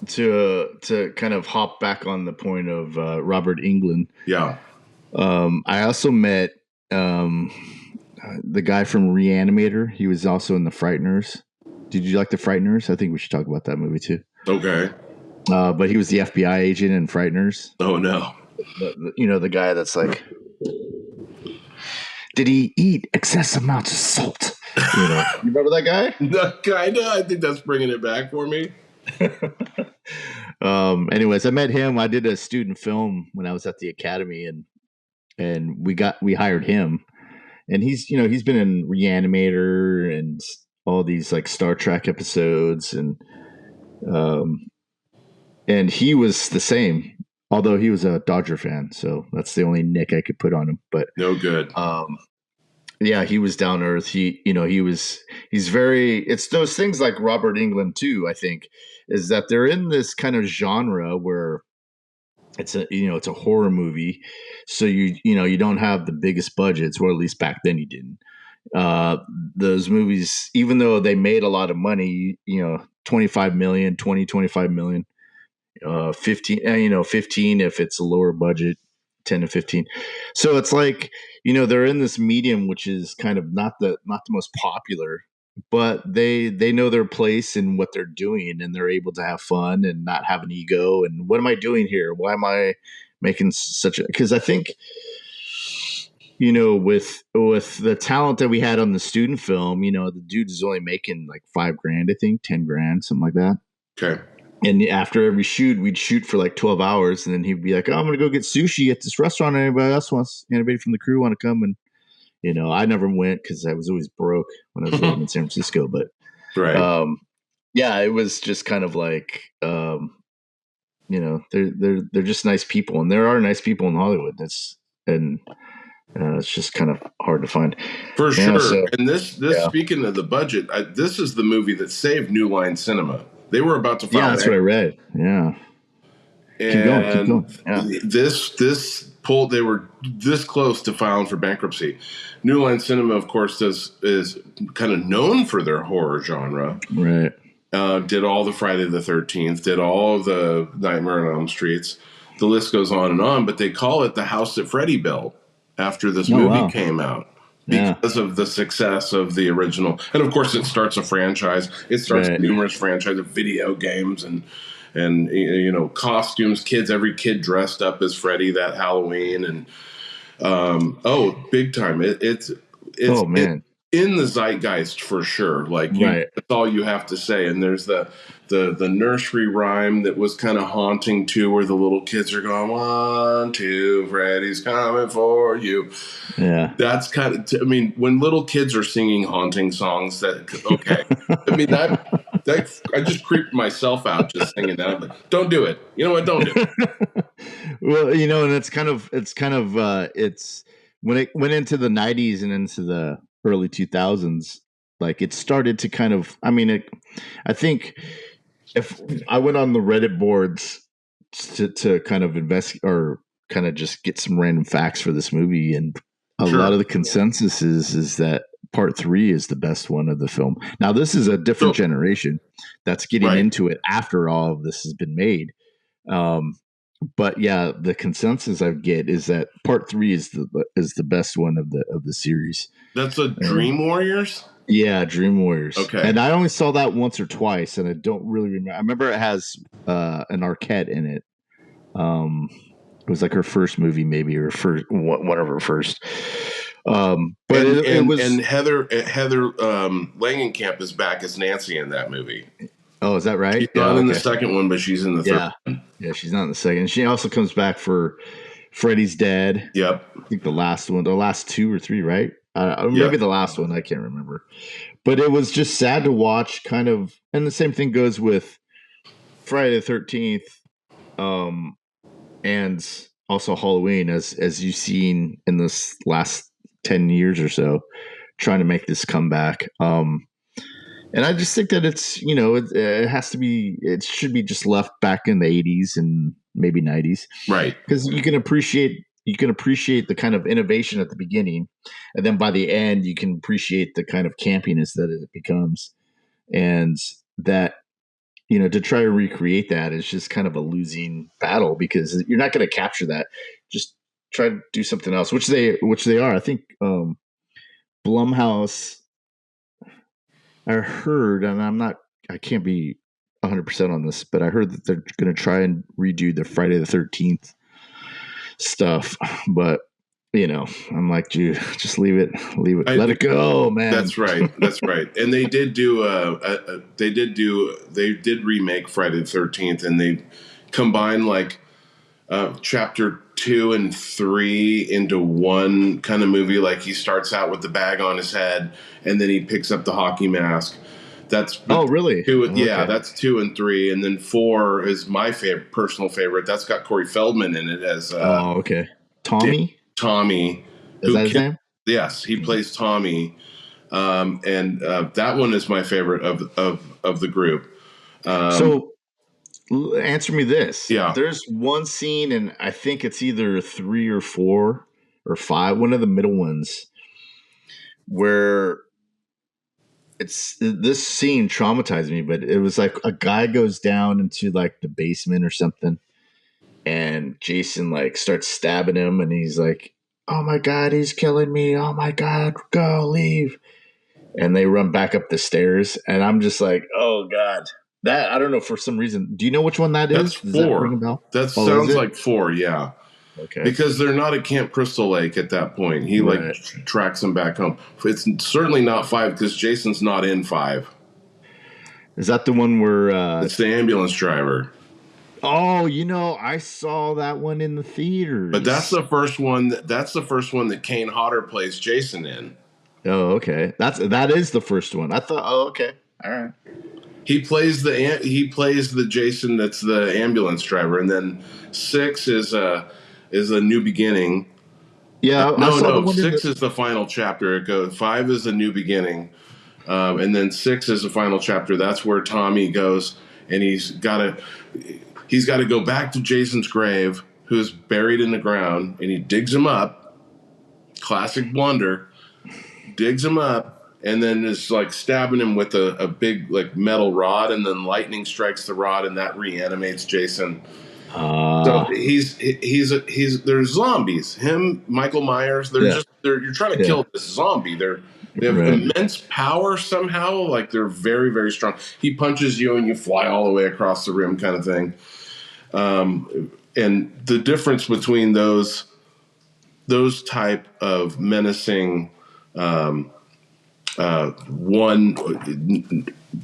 to kind of hop back on the point of Robert Englund, Yeah. I also met um, the guy from Reanimator. He was also in The Frighteners. Did you like The Frighteners? I think we should talk about that movie too. Okay. But he was the FBI agent in Frighteners. Oh no. The guy that's like, did he eat excessive amounts of salt? You remember that guy? No, kinda. I think that's bringing it back for me. Anyways, I met him. I did a student film when I was at the academy, and we hired him, and he's been in Reanimator and all these like Star Trek episodes, um, and he was the same. Although he was a Dodger fan, so that's the only nick I could put on him. But No good. yeah, he was down to earth. He's very. It's those things like Robert Englund too. I think is that they're in this kind of genre where it's a horror movie, so you don't have the biggest budgets, or at least back then you didn't. Uh, those movies, even though they made a lot of money, 25 million, 20, 25 million, 15, 15 if it's a lower budget, 10 to 15. So it's like, they're in this medium, which is kind of not the most popular, but they know their place and what they're doing, and they're able to have fun and not have an ego. And what am I doing here? Why am I making because I think, with the talent that we had on the student film, the dude is only making like $5,000, I think, 10 grand, something like that. Okay. And after every shoot, we'd shoot for like 12 hours. And then he'd be like, oh, I'm going to go get sushi at this restaurant. Anybody from the crew want to come? And, I never went because I was always broke when I was living in San Francisco. But, Right. yeah, it was just kind of like, they're just nice people. And there are nice people in Hollywood. It's just kind of hard to find. For Yeah, sure. so, And this yeah. speaking of the budget, this is the movie that saved New Line Cinema. They were about to file Yeah, that's what I read. Yeah. Keep going. and Yeah. this pulled. They were this close to filing for bankruptcy. New Line Cinema, of course, is kind of known for their horror genre. Right. Did all the Friday the 13th, did all of the Nightmare on Elm Streets. The list goes on and on, but they call it the house that Freddy built after this movie came out because of the success of the original. And of course, it starts a franchise. It starts numerous franchises of video games and costumes. Every kid dressed up as Freddy that Halloween, and big time. It's oh man. In the zeitgeist for sure. Like that's all you have to say. And there's the nursery rhyme that was kind of haunting too, where the little kids are going 1, 2, Freddy's coming for you. Yeah, that's kind of. I mean, when little kids are singing haunting songs, okay. I mean that I just creeped myself out just singing that. But don't do it. You know what? Don't do it. Well, and it's when it went into the 90s and into the early 2000s, like it started to kind of, I think if I went on the Reddit boards to kind of invest or kind of just get some random facts for this movie, and a lot of the consensus is that part 3 is the best one of the film. Now, this is a different generation that's getting into it after all of this has been made. But yeah, the consensus I get is that part 3 is the best one of the series. That's a Dream Warriors. Yeah, Dream Warriors. Okay. And I only saw that once or twice, and I don't really remember. I remember it has an Arquette in it. It was like her first movie, maybe, or one of her first. But it was. And Heather Langenkamp is back as Nancy in that movie. Oh, is that right? She's not in the second one, but she's in the third one. Yeah, she's not in the second. She also comes back for Freddy's Dead. Yep. I think the last 2 or 3, right? Maybe the last one. I can't remember. But it was just sad to watch, kind of. And the same thing goes with Friday the 13th, and also Halloween, as you've seen in this last 10 years or so, trying to make this comeback. And I just think that it's, it has to be, it should be just left back in the 80s and maybe 90s. Right. Because you can appreciate you can appreciate the kind of innovation at the beginning, and then by the end, you can appreciate the kind of campiness that it becomes, and that to try to recreate that is just kind of a losing battle because you're not going to capture that. Just try to do something else, which they are. I think Blumhouse. I heard, and I can't be 100% on this, but I heard that they're going to try and redo the Friday the 13th stuff. But I'm like, dude, just leave it, let it go, man. That's right. That's right. And they did do they did remake Friday the 13th, and they combined like chapter 2 and 3 into one kind of movie. Like he starts out with the bag on his head, and then he picks up the hockey mask. That's really? Yeah, that's 2 and 3, and then 4 is my personal favorite. That's got Corey Feldman in it as okay, Tommy. Tommy, is that his name? Yes, he plays Tommy, and that one is my favorite of the group. So, answer me this. Yeah, there's one scene, and I think it's either 3 or 4 or 5, one of the middle ones, where this scene traumatized me, but it was like a guy goes down into like the basement or something, and Jason like starts stabbing him, and he's like, "Oh my god, he's killing me! Oh my god, go leave!" And they run back up the stairs, and I'm just like, "Oh god." That I don't know for some reason. Do you know which one that is? That's 4. That sounds like 4, yeah. Okay. Because they're not at Camp Crystal Lake at that point. He like tracks them back home. It's certainly not 5 because Jason's not in 5. Is that the one where it's the ambulance driver? Oh, I saw that one in the theaters. But that's the first one. That's the first one that Kane Hodder plays Jason in. Oh, okay. That is the first one. I thought. Oh, okay. All right. He plays the Jason that's the ambulance driver, and then 6 is a new beginning. Yeah, no. 6 is the final chapter. It goes 5 is the new beginning, and then 6 is the final chapter. That's where Tommy goes, and he's got to go back to Jason's grave, who's buried in the ground, and he digs him up. Classic blunder. Digs him up. And then is like stabbing him with a big like metal rod, and then lightning strikes the rod, and that reanimates Jason. So there's zombies. Him, Michael Myers. You're trying to kill this zombie. They have immense power somehow. Like they're very, very strong. He punches you, and you fly all the way across the room, kind of thing. And the difference between those type of menacing. One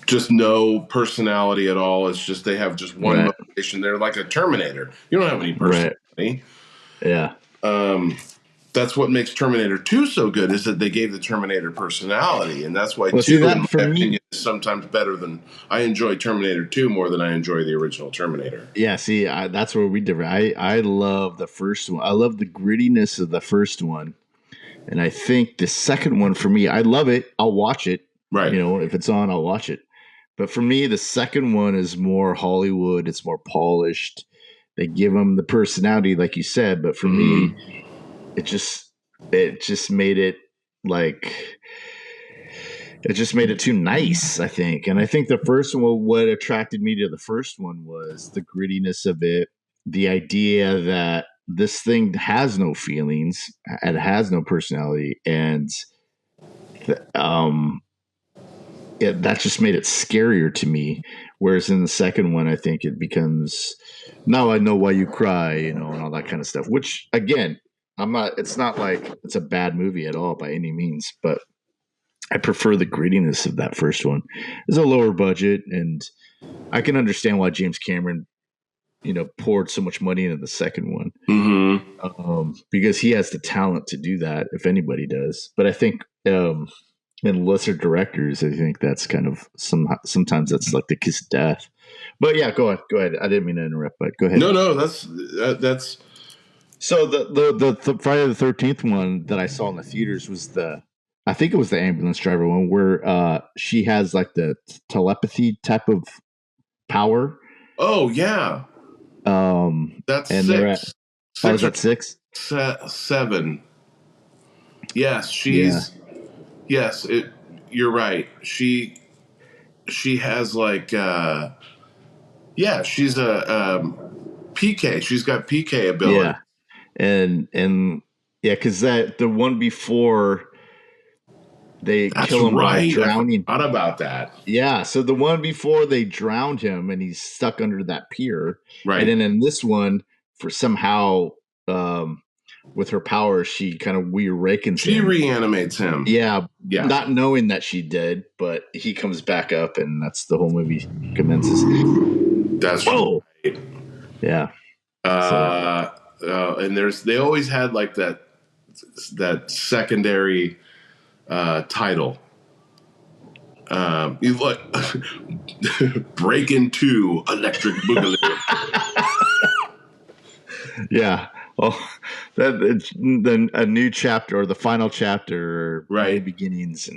just no personality at all. It's just they have just one motivation. They're like a Terminator. You don't have any personality. Yeah. That's what makes Terminator 2 so good, is that they gave the Terminator personality, and that's why 2, in my opinion, is sometimes better than. I enjoy Terminator 2 more than I enjoy the original Terminator. Yeah, see, that's where we differ. I love the first one. I love the grittiness of the first one. And I think the second one for me, I love it. I'll watch it. Right. If it's on, I'll watch it. But for me, the second one is more Hollywood. It's more polished. They give them the personality, like you said. But for me, it just made it too nice, I think. And I think the first one, what attracted me to the first one was the grittiness of it, the idea that this thing has no feelings, it has no personality, and that just made it scarier to me. Whereas in the second one, I think it becomes, now I know why you cry, and all that kind of stuff. Which again, it's not like it's a bad movie at all by any means, but I prefer the grittiness of that first one. It's a lower budget, and I can understand why James Cameron poured so much money into the second one, because he has the talent to do that, if anybody does. But I think in lesser directors, I think that's kind of sometimes that's like the kiss of death. But yeah, go ahead. I didn't mean to interrupt, but go ahead. No, that's. So the Friday the 13th one that I saw in the theaters was I think it was the ambulance driver one, where she has like the telepathy type of power. Oh yeah. That's and 6. Is that 6? 7. Yes, Yeah. yes. You're right. She has like she's a PK. She's got PK ability. Yeah. And yeah, because the one before they That's kill him by right. I drowning. forgot about that. Yeah, so the one before they drowned him and he's stuck under that pier. And Right. then in this one, for somehow um with her power, she kind of reawakens She him. reanimates him. Yeah, Yeah. not knowing that she did, but he comes back up and that's the whole movie commences. That's Whoa. right. Yeah. And they always had like that secondary title. You like Break Into Electric Boogaloo. Yeah. Well, that it's then a new chapter or the final chapter, or Right. new beginnings,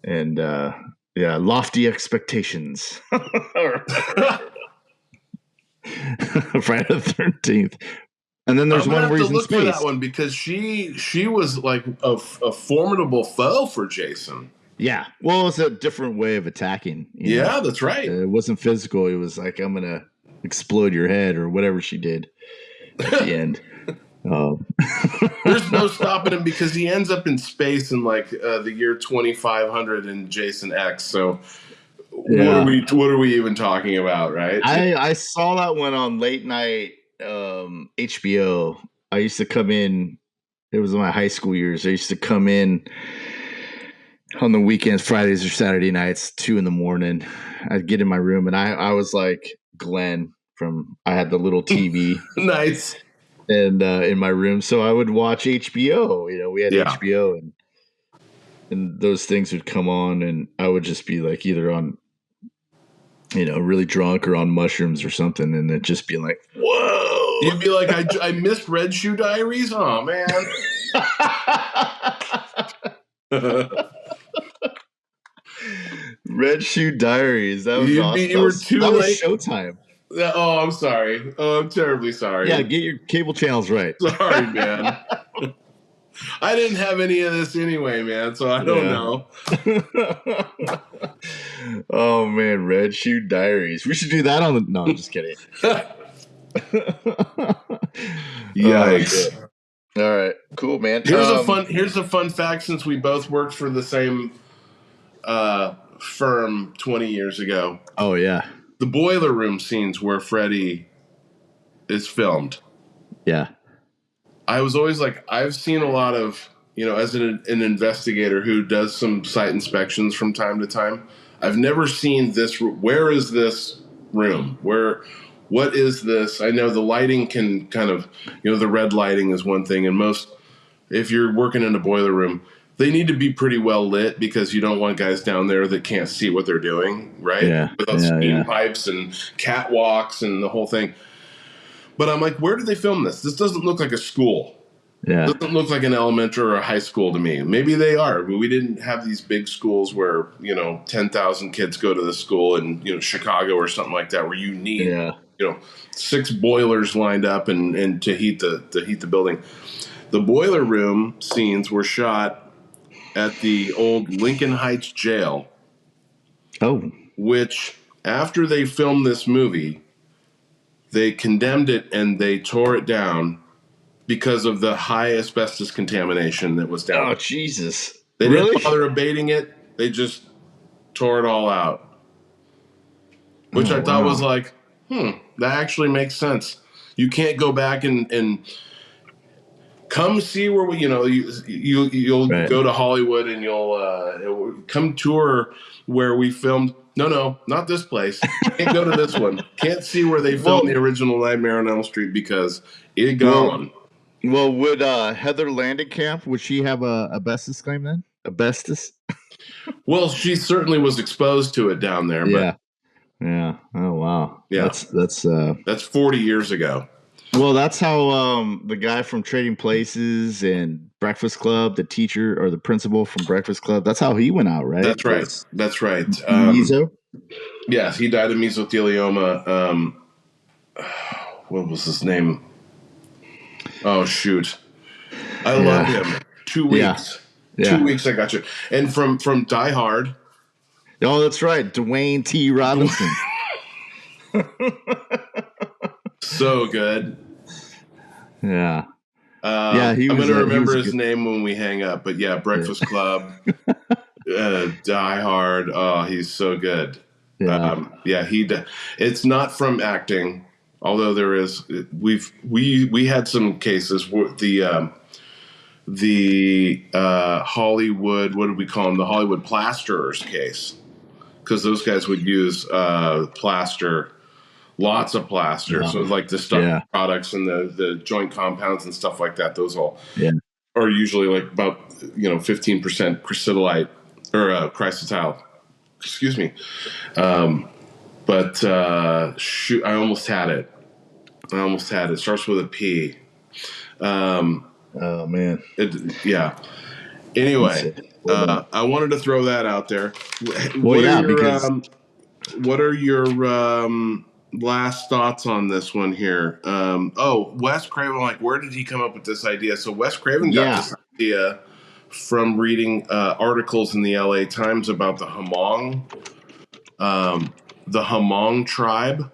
and yeah, lofty expectations. Friday the 13th, and then there's I'm gonna one have where to he's in look for that space. one because she was like a formidable foe for Jason. Yeah, well, it's a different way of attacking. Yeah, that's right. It wasn't physical. It was like, I'm gonna explode your head or whatever she did at the end. There's no stopping him because he ends up in space in like the year 2500 in Jason X. So Yeah. what are we even talking about, right? I saw that one on late night HBO. I used to come in. It was in my high school years. I used to come in on the weekends, Fridays or Saturday nights, 2 a.m. I'd get in my room and I was like Glenn from. I had the little TV. Nice. And in my room, so I would watch HBO. We had Yeah. HBO, and those things would come on, and I would just be like either on, really drunk or on mushrooms or something, and it'd just be like, whoa. You'd be like, I missed Red Shoe Diaries. Oh man. Red Shoe Diaries. That was awesome. You were too that was late. Showtime. Oh, I'm sorry. Oh, I'm terribly sorry. Yeah, get your cable channels right. Sorry, man. I didn't have any of this anyway, man, so I don't know. Oh, man, Red Shoe Diaries. We should do that on the... No, I'm just kidding. Yikes. All right, cool, man. Here's a fun fact since we both worked for the same firm 20 years ago. Oh, yeah. The boiler room scenes where Freddy is filmed. Yeah. I was always like, I've seen a lot of, as an investigator who does some site inspections from time to time, I've never seen this. Where is this room? What is this? I know the lighting can kind of, the red lighting is one thing. And if you're working in a boiler room, they need to be pretty well lit because you don't want guys down there that can't see what they're doing, right? Yeah. Without steam pipes and catwalks and the whole thing. But I'm like, where did they film this? This doesn't look like a school. Yeah. It doesn't look like an elementary or a high school to me. Maybe they are, but we didn't have these big schools where, 10,000 kids go to the school in, Chicago or something like that, where you need, 6 boilers lined up and to heat the building. The boiler room scenes were shot at the old Lincoln Heights jail. Oh. Which, after they filmed this movie, they condemned it and they tore it down because of the high asbestos contamination that was down. Oh, Jesus. They didn't bother abating it. They just tore it all out. Which I thought was like, that actually makes sense. You can't go back and come see where we, you'll go to Hollywood and you'll come tour where we filmed. No, not this place. Can't go to this one. Can't see where they filmed the original Nightmare on Elm Street because it gone. Well, would Heather Langenkamp, would she have a asbestos claim then? Asbestos? Well, she certainly was exposed to it down there. Yeah. Yeah. Oh, wow. Yeah. That's 40 years ago. Well, that's how the guy from Trading Places and Breakfast Club, the teacher or the principal from Breakfast Club, that's how he went out, right? That's right. That's right. Meso? Yes, he died of mesothelioma. What was his name? Oh shoot, I love Yeah. him. 2 Yeah. weeks. Yeah. 2 weeks. I got you. And from Die Hard. Oh, that's right. Dwayne T. Robinson. So good. Yeah. Yeah, I'm going to he remember was a his good. name when we hang up. But yeah, Yeah. Breakfast Club, Die Hard. Oh, he's so good. Yeah. Yeah, it's not from acting, although there is. We had some cases where the Hollywood. What did we call them? The Hollywood plasterers case, because those guys would use plaster. Lots of plaster. So like the stucco Yeah. products and the joint compounds and stuff like that, those all Yeah. are usually like about 15% chrysotile or chrysotile. Excuse me. But shoot, I almost had it. It starts with a P. Oh man. Yeah. Anyway, I wanted to throw that out there. Well, What are yeah, your because last thoughts on this one here? Wes Craven, like, where did he come up with this idea? So Wes Craven got this idea from reading articles in the LA Times about the Hmong tribe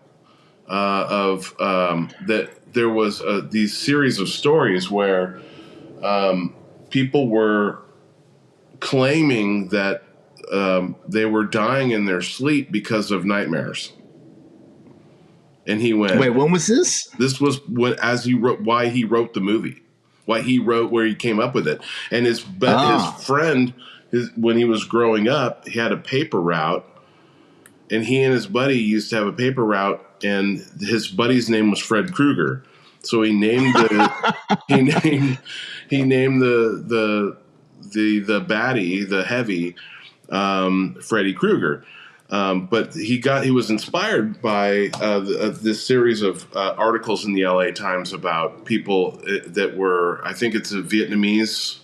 of that there was these series of stories where people were claiming that they were dying in their sleep because of nightmares. And he went, wait, when was this? This was why he wrote the movie, why he wrote where he came up with it. And his friend, when he was growing up, he had a paper route, and he and his buddy used to have a paper route, and his buddy's name was Fred Kruger. So he named he named the baddie, the heavy, Freddy Krueger. But he was inspired by this series of articles in the LA Times about people that were, I think it's a Vietnamese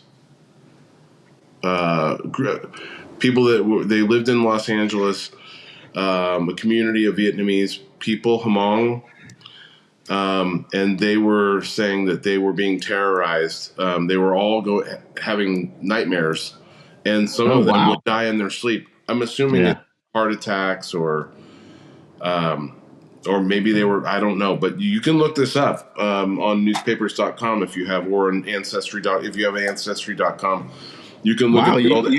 people they lived in Los Angeles, a community of Vietnamese people, Hmong, and they were saying that they were being terrorized. They were all having nightmares, and some of them would die in their sleep. I'm assuming it's heart attacks or maybe they were, I don't know, but you can look this up on newspapers.com if you have, or on Ancestry. If you have Ancestry.com, you can look at the old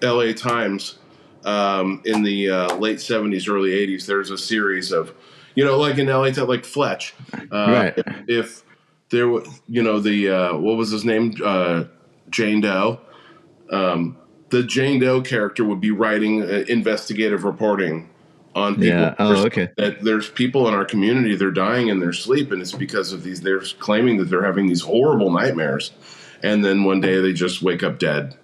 LA Times in the late 70s, early 80s. There's a series of, like in LA, like Fletch. Right. If there was, what was his name? Jane Doe. The Jane Doe character would be writing investigative reporting on people. Yeah. Oh, okay. That there's people in our community, they're dying in their sleep, and it's because of these. They're claiming that they're having these horrible nightmares, and then one day they just wake up dead.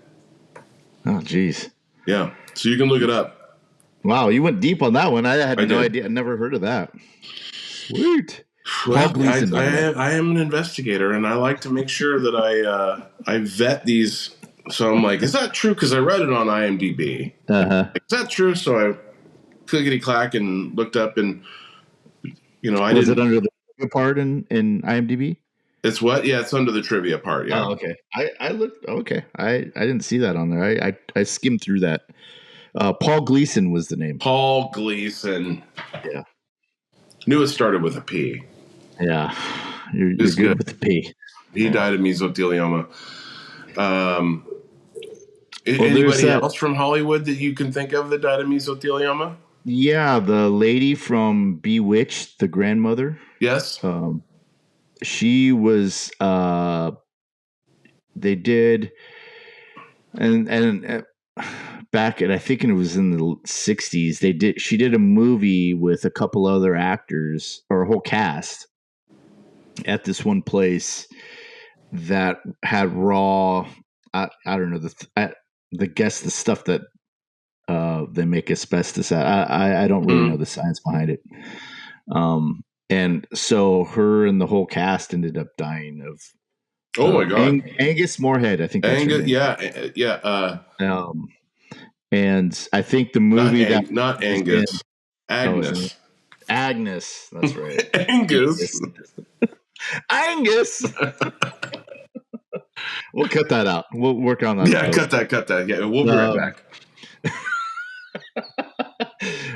Oh, geez. Yeah. So you can look it up. Wow, you went deep on that one. I had no idea. I never heard of that. Sweet. Well, I am an investigator, and I like to make sure that I vet these. So I'm like, is that true? Because I read it on IMDb. Uh-huh. Is that true? So I clickety clack and looked up, and was it under the part in IMDb? It's what? Yeah, it's under the trivia part. Yeah. Oh, okay. I looked. Okay, I didn't see that on there. I skimmed through that. Paul Gleason was the name. Paul Gleason. Yeah. Knew it started with a P. Yeah, you're good with the P. He died of mesothelioma. Anybody else from Hollywood that you can think of that died of mesothelioma? Yeah, the lady from Bewitched, the grandmother. Yes. She was. They did, and back at, I think it was in the 60s. She did a movie with a couple other actors, or a whole cast, at this one place that had raw. I don't know the stuff that they make asbestos at. I don't really know the science behind it. And so her and the whole cast ended up dying of. Oh my God! Angus Moorhead, I think that's her name. Yeah. And I think the movie not Angus, Agnes. Agnes, that's right. Angus. Angus. We'll cut that out. We'll work on that. Yeah, cut that. Yeah, we'll be right back.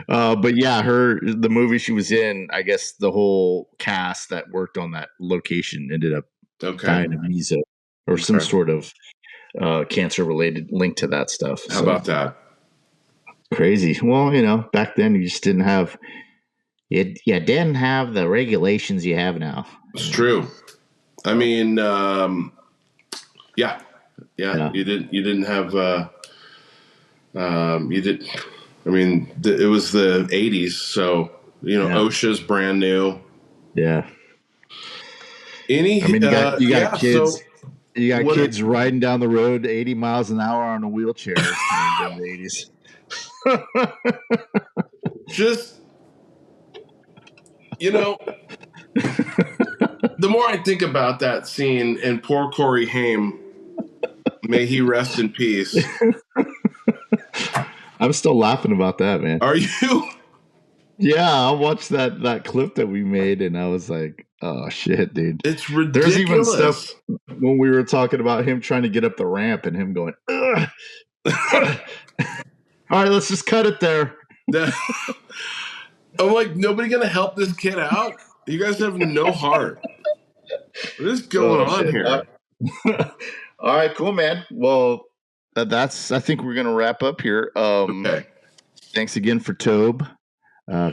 But yeah, the movie she was in, I guess the whole cast that worked on that location ended up dying of meso or some sort of cancer related link to that stuff. How about that? Crazy. Well, back then you just didn't have it. You didn't have the regulations you have now. It's true. I mean, yeah. You didn't have. You did. I mean, it was the 80s, so OSHA's brand new. Yeah. You got kids. So you got kids riding down the road 80 miles an hour on a wheelchair in the 80s. Just, the more I think about that scene and poor Corey Haim, may he rest in peace. I'm still laughing about that, man. Are you? Yeah, I watched that clip that we made, and I was like, "Oh shit, dude!" It's ridiculous. There's even stuff when we were talking about him trying to get up the ramp and him going, "Ugh." All right, let's just cut it there. I'm like, nobody gonna help this kid out? You guys have no heart. What is going on here? All right, cool, man. Well, I think we're gonna wrap up here. Okay. Thanks again for Tobe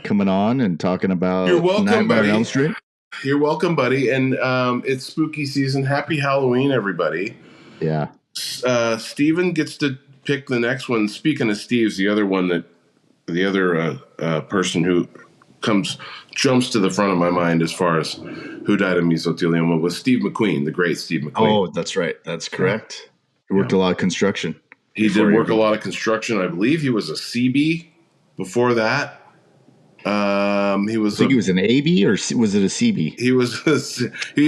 coming on and talking about You're welcome, Nightmare buddy. on Elm Street. You're welcome, buddy. And it's spooky season. Happy Halloween, everybody. Yeah. Steven gets to pick the next one. Speaking of Steve's, the other person who jumps to the front of my mind as far as who died of mesothelioma was Steve McQueen, the great Steve McQueen. Oh, that's right. That's correct. He worked a lot of construction. He did work a lot of construction. I believe he was a CB before that. I think he was an AB or was it a CB? He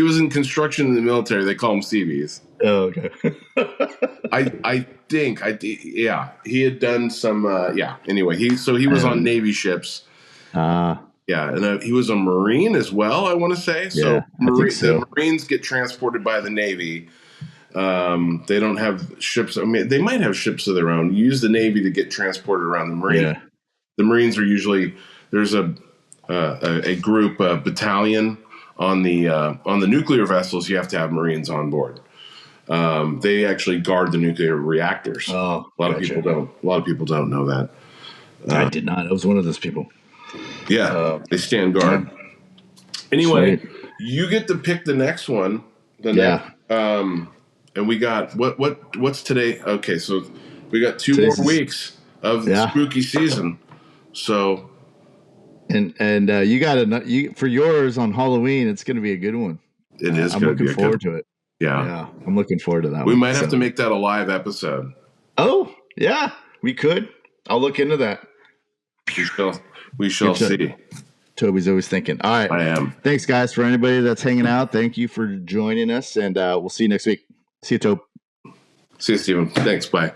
was in construction in the military. They call him CBs. Oh, okay. I think he had done some anyway he was on Navy ships. And he was a Marine as well, I want to say. So, the Marines get transported by the Navy. They don't have ships. I mean, they might have ships of their own. You use the Navy to get transported around the Marine. Yeah. The Marines are usually there's a group, a battalion on the nuclear vessels. You have to have Marines on board. They actually guard the nuclear reactors. Oh, a lot of people don't know that. I did not. I was one of those people. Yeah, they stand guard. Anyway, you get to pick the next one. And we got what's today? Okay, so we got 2 more weeks of the spooky season. So, and you got for yours on Halloween. It's going to be a good one. It is. I'm looking forward to it. Yeah, I'm looking forward to that. We might have to make that a live episode. Oh yeah, we could. I'll look into that. We shall see. Toby's always thinking. All right. I am. Thanks, guys, for anybody that's hanging out. Thank you for joining us, and we'll see you next week. See you, Tobe. See you, Steven. Thanks. Bye.